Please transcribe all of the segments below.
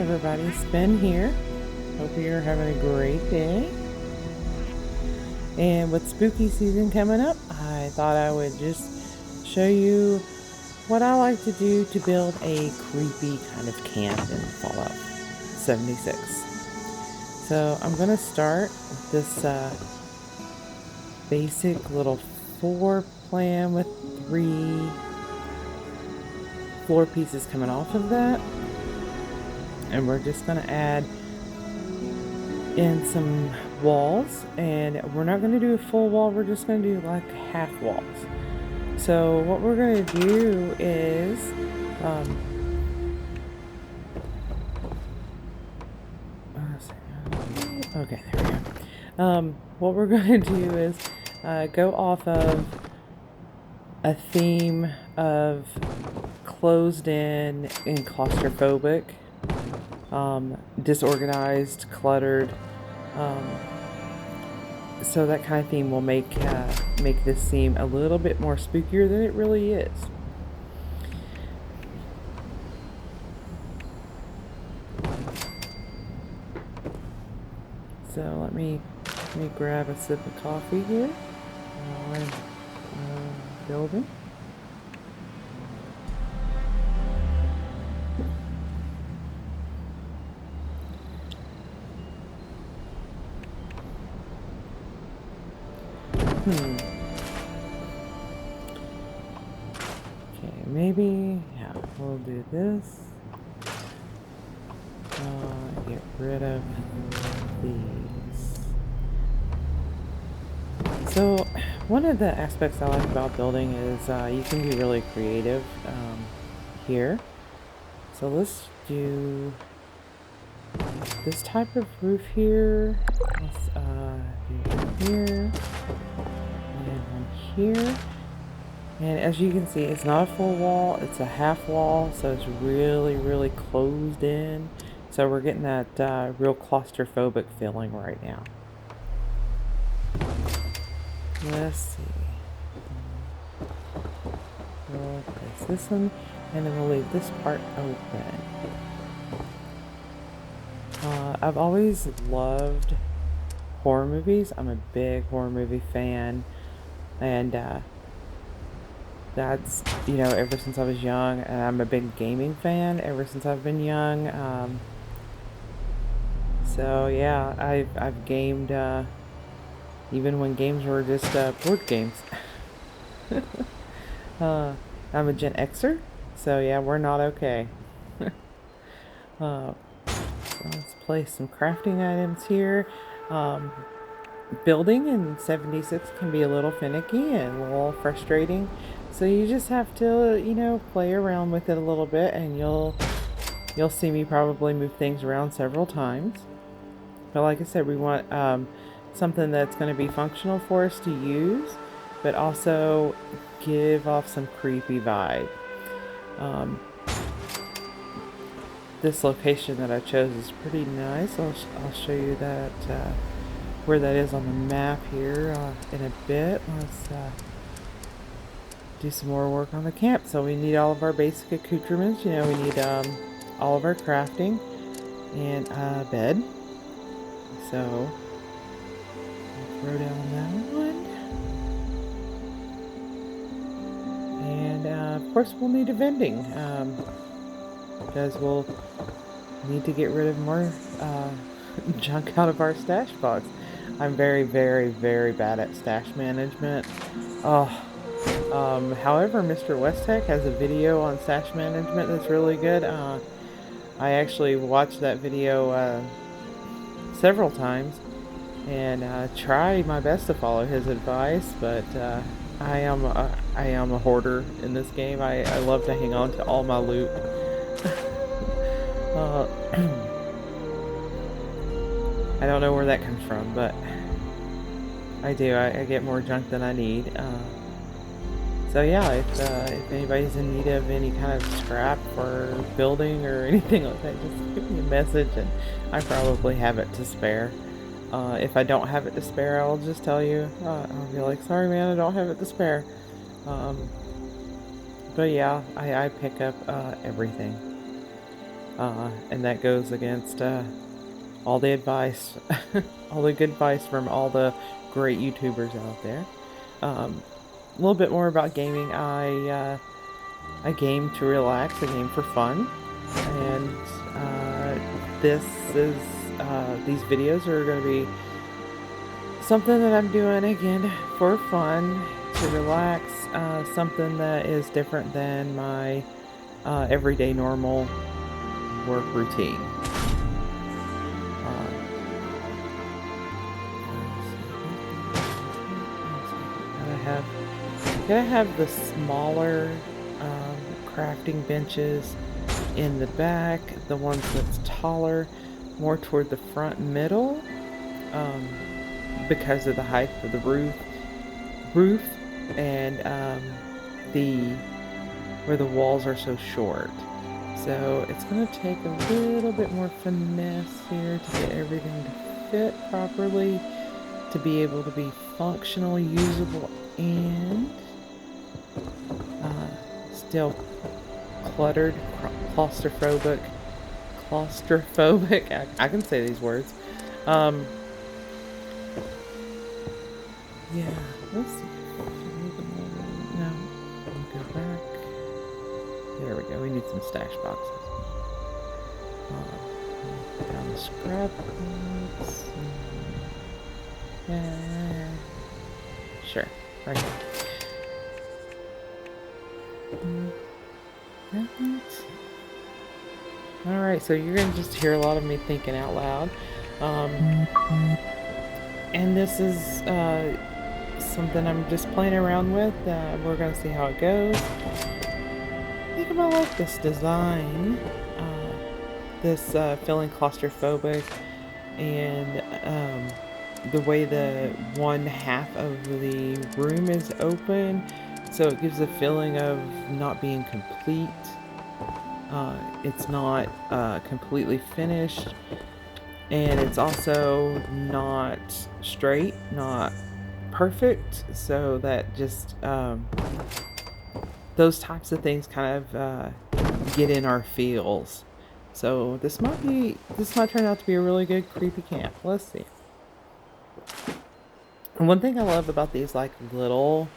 everybody, it's Ben here. Hope you're having a great day. And with spooky season coming up, I thought I would just show you what I like to do to build a creepy kind of camp in Fallout 76. So I'm going to start with this basic little floor plan with 3 floor pieces coming off of that. And we're just going to add in some walls, and we're not going to do a full wall, we're just going to do like half walls. So what we're going to do is okay, there we go. What we're going to do is go off of a theme of closed in and claustrophobic, disorganized, cluttered. So that kind of theme will make this seem a little bit more spookier than it really is. So let me grab a sip of coffee here while I'm building. Okay, maybe, yeah, we'll do this. Get rid of these. So, one of the aspects I like about building is you can be really creative here. So let's do this type of roof here. Let's do one here. And one here. And as you can see, it's not a full wall, it's a half wall, so it's really, really closed in. So we're getting that real claustrophobic feeling right now. Let's see. We'll place this one, and then we'll leave this part open. I've always loved horror movies. I'm a big horror movie fan, and that's, you know, ever since I was young, and I'm a big gaming fan ever since I've been young. So yeah, I've gamed even when games were just board games. I'm a Gen Xer, so yeah, we're not okay. So let's place some crafting items here. Building in 76 can be a little finicky and a little frustrating, so you just have to, you know, play around with it a little bit, and you'll see me probably move things around several times. But like I said, we want something that's going to be functional for us to use, but also give off some creepy vibe. This location that I chose is pretty nice. I'll show you that where that is on the map here in a bit. Let's do some more work on the camp. So we need all of our basic accoutrements. You know, we need all of our crafting and a bed. So I'll throw down that one. And of course we'll need a vending because we'll need to get rid of more junk out of our stash box. I'm very, very, very bad at stash management. However, MrWestek has a video on stash management that's really good. I actually watched that video several times and try my best to follow his advice, but I am a hoarder in this game. I love to hang on to all my loot. I don't know where that comes from, but I do. I get more junk than I need. So yeah, if anybody's in need of any kind of scrap for building or anything like that, just give me a message, and I probably have it to spare. If I don't have it to spare, I'll just tell you. I'll be like, sorry man, I don't have it to spare. But yeah, I pick up everything. And that goes against all the advice, all the good advice from all the great YouTubers out there. A little bit more about gaming. I game to relax. I game for fun, and this is these videos are going to be something that I'm doing again for fun, to relax. Something that is different than my everyday normal work routine. Gotta have the smaller crafting benches in the back, the ones that's taller, more toward the front middle, because of the height of the roof, and where the walls are so short. So it's gonna take a little bit more finesse here to get everything to fit properly, to be able to be functional, usable, and still cluttered, claustrophobic. I can say these words. Yeah, let's see. No, go back. There we go. We need some stash boxes. Down the scrap box. Yeah. Sure, right here. Alright, so you're going to just hear a lot of me thinking out loud. And this is something I'm just playing around with. We're going to see how it goes. I think I like this design. This feeling claustrophobic, and the way the one half of the room is open, so it gives a feeling of not being complete. It's not completely finished, and it's also not straight, not perfect, so that just those types of things kind of get in our feels. So this might turn out to be a really good creepy camp. Let's see. And one thing I love about these like little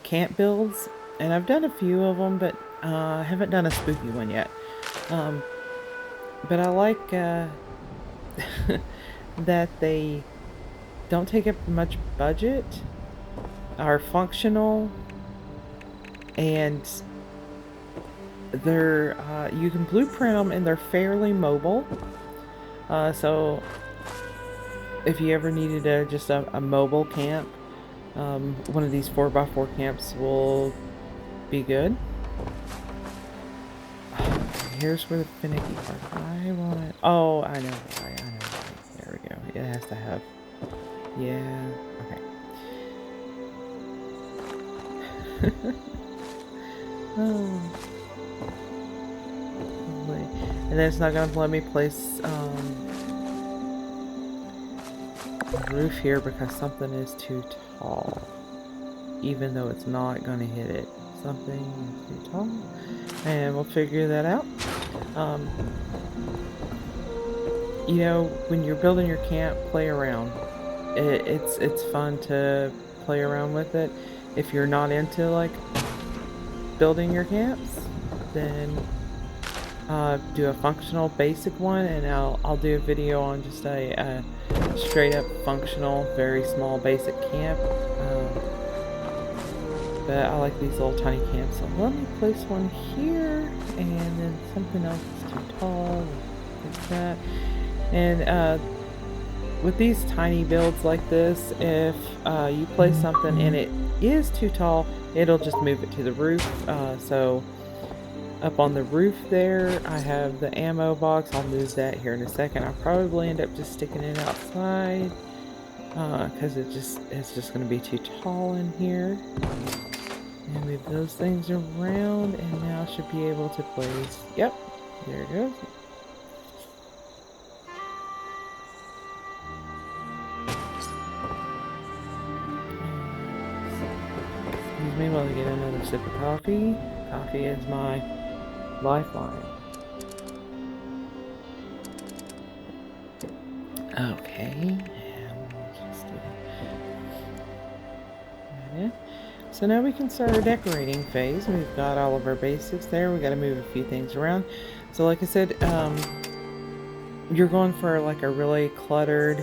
camp builds, and I've done a few of them, but I haven't done a spooky one yet. But I like that they don't take up much budget, are functional, and they're you can blueprint them, and they're fairly mobile. So if you ever needed just a mobile camp, one of these 4x4 camps will be good. Here's where the finicky part. I want it. Oh, I know why. I know why. There we go. It has to have. Yeah. Okay. Oh. And then it's not gonna let me place the roof here because something is too tall, even though it's not gonna hit it. Something is too tall, and we'll figure that out. You know, when you're building your camp, play around. It's fun to play around with it. If you're not into like building your camps, then do a functional basic one, and I'll do a video on just a straight up functional, very small basic camp. But I like these little tiny camps, so let me place one here, and then something else is too tall, like that. And with these tiny builds like this, if you place something and it is too tall, it'll just move it to the roof. So up on the roof there, I have the ammo box. I'll move that here in a second. I'll probably end up just sticking it outside because it's just going to be too tall in here. And move those things around, and now I should be able to place. Yep, there it goes. Excuse me while I get another sip of coffee. Coffee is my lifeline. Okay, and we'll just do that. So now we can start our decorating phase. We've got all of our basics there. We got to move a few things around. So like I said, you're going for like a really cluttered,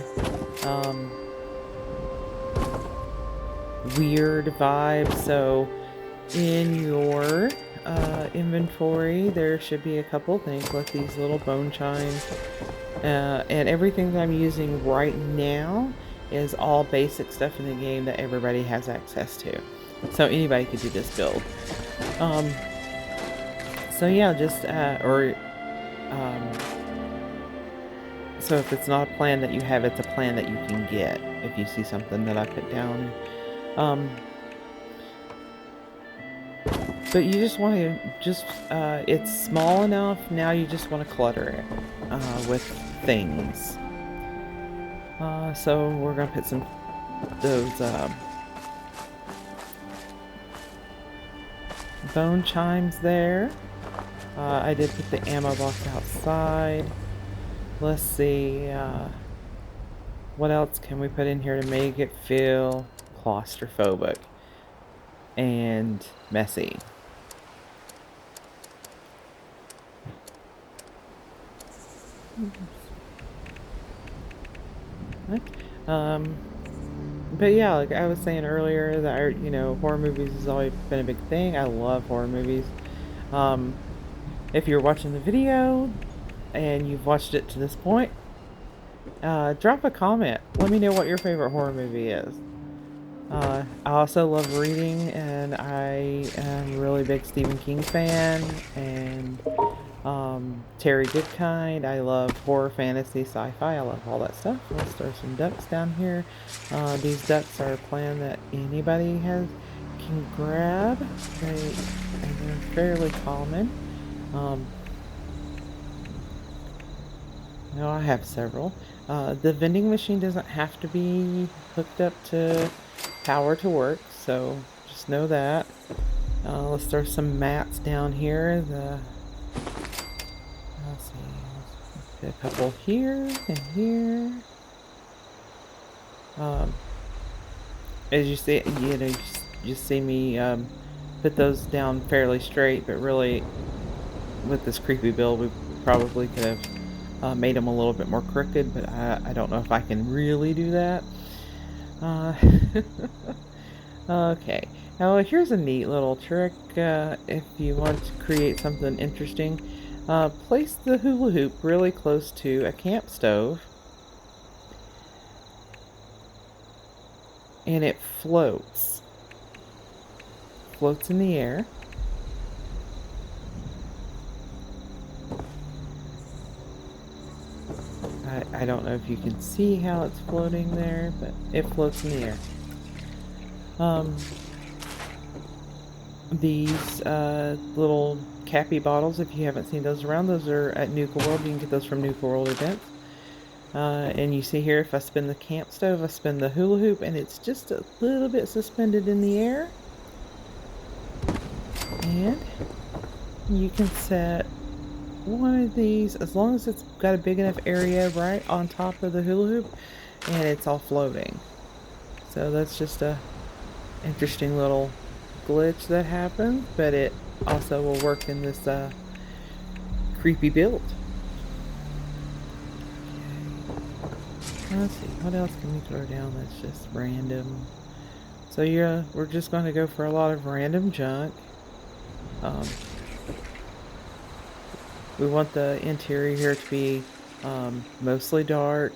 weird vibe. So in your inventory, there should be a couple things like these little bone chimes. And everything that I'm using right now is all basic stuff in the game that everybody has access to. So anybody could do this build. So yeah, just, so if it's not a plan that you have, it's a plan that you can get if you see something that I put down. But you just want to, it's small enough, now you just want to clutter it with things. So we're going to put those bone chimes there. I did put the ammo box outside. Let's see, what else can we put in here to make it feel claustrophobic and messy? But yeah, like I was saying earlier, that horror movies has always been a big thing. I love horror movies. If you're watching the video and you've watched it to this point, drop a comment. Let me know what your favorite horror movie is. I also love reading, and I am a really big Stephen King fan, and Terry Goodkind. I love horror, fantasy, sci-fi. I love all that stuff. Let's throw some ducks down here. These ducks are a plan that anybody can grab. They're fairly common. I have several. The vending machine doesn't have to be hooked up to power to work, so just know that. Let's throw some mats down here. Let's see, let's put a couple here and here. As you see, you see me put those down fairly straight, but really, with this creepy build, we probably could have made them a little bit more crooked, but I don't know if I can really do that. Okay, now here's a neat little trick if you want to create something interesting. Place the hula hoop really close to a camp stove, and it floats in the air. I don't know if you can see how it's floating there, but it floats in the air. These little cappy bottles, if you haven't seen those around, those are at Nuka World. You can get those from Nuka World events. And you see here, if I spin the camp stove, I spin the hula hoop, and it's just a little bit suspended in the air. And you can set one of these, as long as it's got a big enough area right on top of the hula hoop, and it's all floating. So that's just a interesting little glitch that happens, but it also will work in this creepy build. Okay. Let's see, what else can we throw down that's just random? So yeah, we're just going to go for a lot of random junk. We want the interior here to be mostly dark,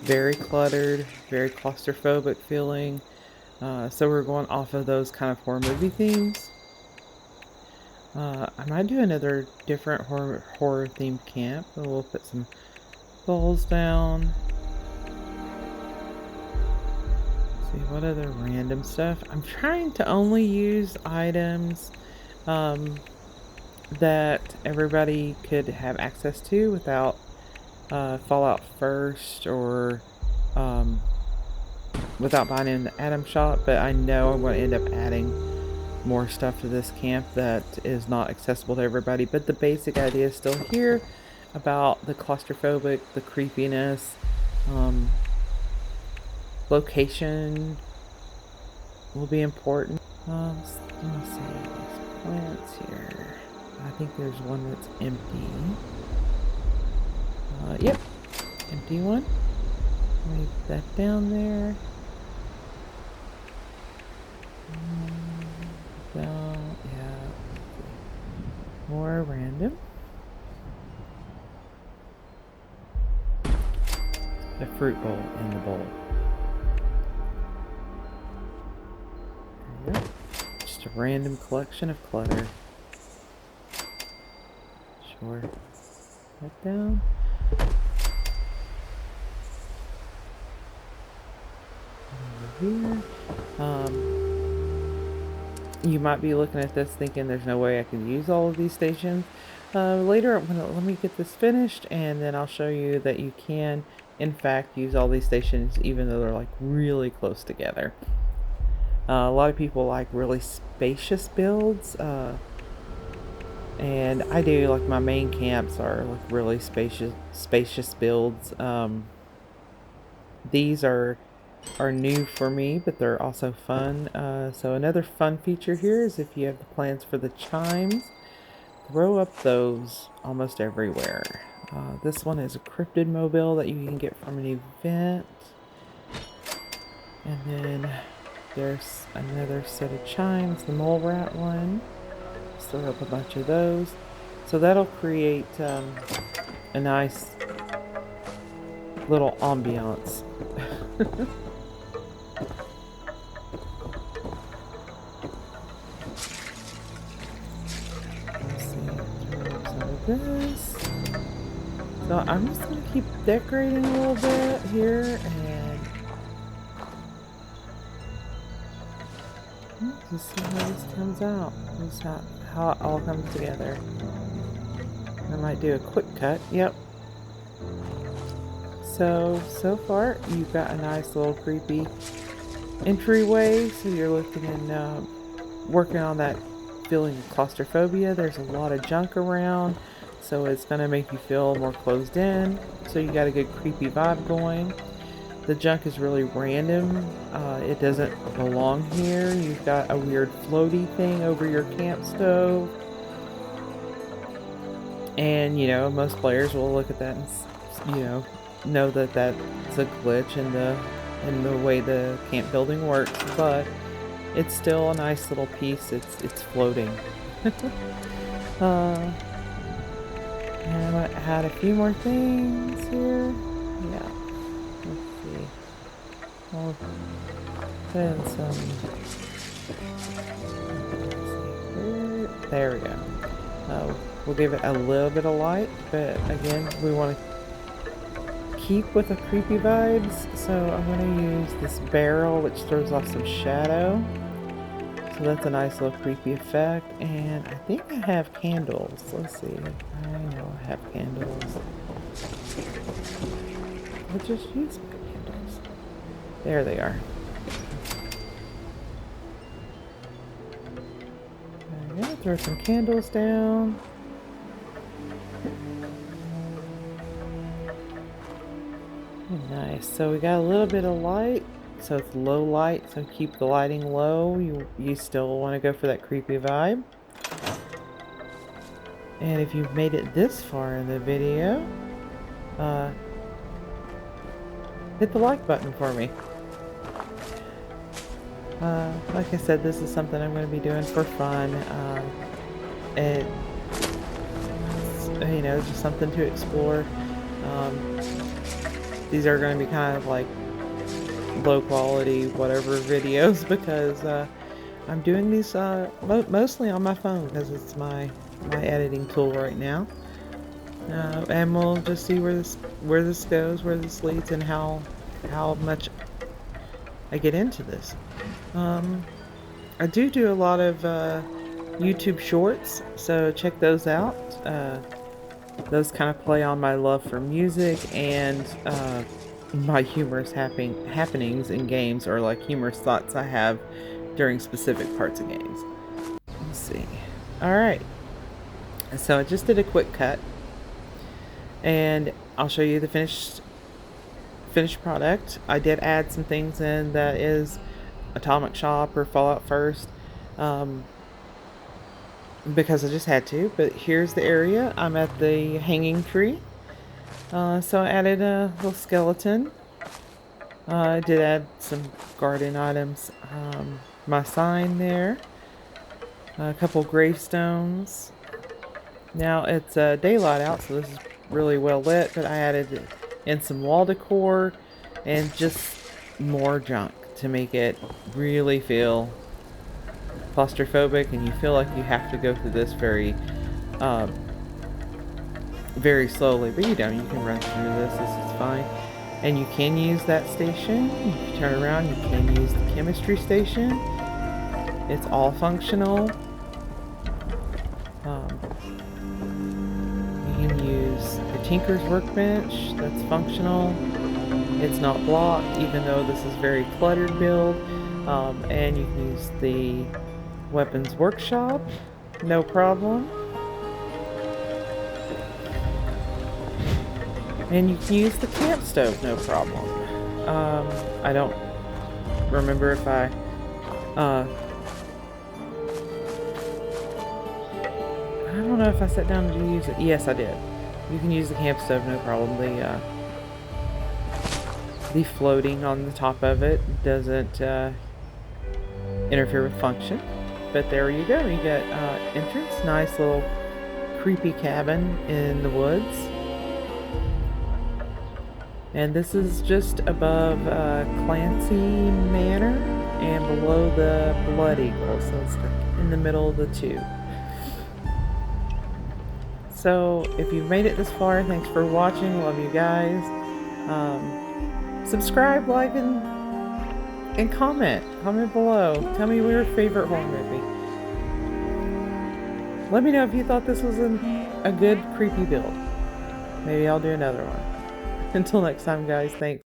very cluttered, very claustrophobic feeling. So we're going off of those kind of horror movie themes. I might do another different horror themed camp. We'll put some bowls down. Let's see, what other random stuff? I'm trying to only use items that everybody could have access to without Fallout first, or without buying in the Atom Shop, but I know I'm going to end up adding more stuff to this camp that is not accessible to everybody, but the basic idea is still here. about the claustrophobic, the creepiness, location will be important. Let me see these plants here. I think there's one that's empty. Yep, empty one. Leave that down there. Down, yeah. More random. A fruit bowl in the bowl. There you go. Just a random collection of clutter. Sure. That down. Over here. You might be looking at this thinking there's no way I can use all of these stations. Later, let me get this finished, and then I'll show you that you can, in fact, use all these stations even though they're like really close together. A lot of people like really spacious builds, and I do. Like my main camps are like really spacious builds. These are new for me, but they're also fun. So another fun feature here is if you have the plans for the chimes, throw up those almost everywhere. This one is a cryptid mobile that you can get from an event. And then there's another set of chimes, the mole rat one. Just throw up a bunch of those. So that'll create a nice little ambiance. This. So I'm just going to keep decorating a little bit here and just see how this comes out. Just how it all comes together. I might do a quick cut. Yep. So far you've got a nice little creepy entryway. So you're looking and working on that feeling of claustrophobia. There's a lot of junk around, so it's going to make you feel more closed in. So you got a good creepy vibe going. The junk is really random. It doesn't belong here. You've got a weird floaty thing over your camp stove. And, you know, most players will look at that and, you know that that's a glitch in the way the camp building works, but it's still a nice little piece. It's floating. And I might add a few more things here. Yeah. Let's see. I'll put in some. There we go. We'll give it a little bit of light, but again, we want to keep with the creepy vibes. So I'm going to use this barrel, which throws off some shadow. So that's a nice little creepy effect. And I think I have candles. Let's see. I know I have candles. I'll just use my candles. There they are. I'm going to throw some candles down. Nice. So we got a little bit of light. So it's low light, so keep the lighting low. You still want to go for that creepy vibe. And if you've made it this far in the video, hit the like button for me. Like I said, this is something I'm going to be doing for fun. You know, just something to explore. These are going to be kind of like low quality whatever videos because I'm doing these mostly on my phone because it's my editing tool right now, and we'll just see where this goes, where this leads, and how much I get into this. I do a lot of YouTube shorts, so check those out. Those kind of play on my love for music and my humorous happenings in games, or like humorous thoughts I have during specific parts of games. Let's see. Alright. So I just did a quick cut. and I'll show you the finished product. I did add some things in that is Atomic Shop or Fallout First, because I just had to. But here's the area. I'm at the hanging tree, so I added a little skeleton. I did add some garden items. My sign there, a couple gravestones. Now it's daylight out, so this is really well lit, but I added in some wall decor and just more junk to make it really feel claustrophobic, and you feel like you have to go through this very slowly, but you don't. You can run through this. This is fine. And you can use that station. If you turn around, you can use the chemistry station. It's all functional. You can use the Tinker's Workbench. That's functional. It's not blocked, even though this is a very cluttered build. And you can use the Weapons Workshop. No problem. And you can use the camp stove, no problem. I don't remember if I don't know if I sat down to use it. Yes, I did. You can use the camp stove, no problem. The floating on the top of it doesn't interfere with function. But there you go. You got entrance, nice little creepy cabin in the woods. And this is just above Clancy Manor and below the Blood Eagle, so it's in the middle of the two. So if you've made it this far, thanks for watching. Love you guys. Subscribe, like, and comment. Comment below. Tell me your favorite horror movie. Let me know if you thought this was a good creepy build. Maybe I'll do another one. Until next time, guys, thanks.